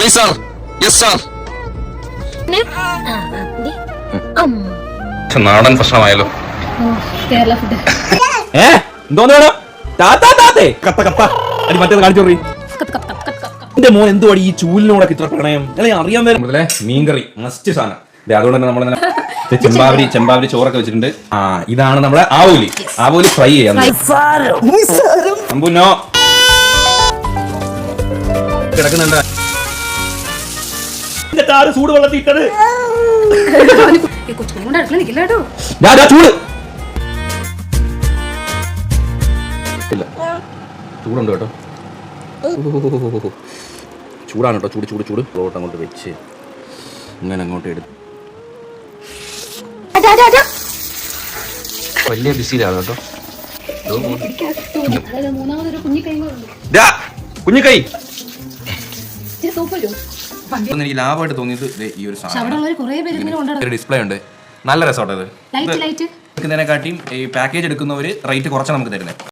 Please sir. Yes sir. നാടൻ ഭക്ഷണമായല്ലോ. Kerala food. എന്തോന്ന് വേണം? കത്ത കത്ത അടി മറ്റേത് കാണിച്ചോറി. എന്റെ മോൻ എന്തുവാടി ഈ ചൂലിനോടൊക്കെ ഇത്ര പ്രണയം? അല്ലെങ്കിൽ അറിയാൻ വരും മുതലേ മീൻകറി മസ്റ്റ് സാധനം. അതുകൊണ്ട് തന്നെ നമ്മൾ ചെമ്പാവരി ചോറൊക്കെ വെച്ചിട്ടുണ്ട്. ഇതാണ് നമ്മുടെ ആവോലി ഫ്രൈ ചെയ്യാൻ. കിടക്കുന്നുണ്ട് ചൂട് വെള്ളത്തിട്ടത്. ചൂട് ചൂടുണ്ട് കേട്ടോ. ചൂടാണ് കേട്ടോ. ചൂട് റോട്ട് അങ്ങോട്ട് വെച്ച് ഇങ്ങനെ അങ്ങോട്ട് എടുത്ത് വലിയ ബിസിയിലാണ് കേട്ടോ. കുഞ്ഞിക്കൈ എനിക്ക് ലാഭമായിട്ട് തോന്നിയത് ഈ ഒരു സാധനം. ഡിസ്പ്ലേ ഉണ്ട്. നല്ല രസമായിട്ട് ഇത്. ഇതിനെക്കാട്ടിയും ഈ പാക്കേജ് എടുക്കുന്നവര് റേറ്റ് കുറച്ചാണ് നമുക്ക് തരുന്നത്.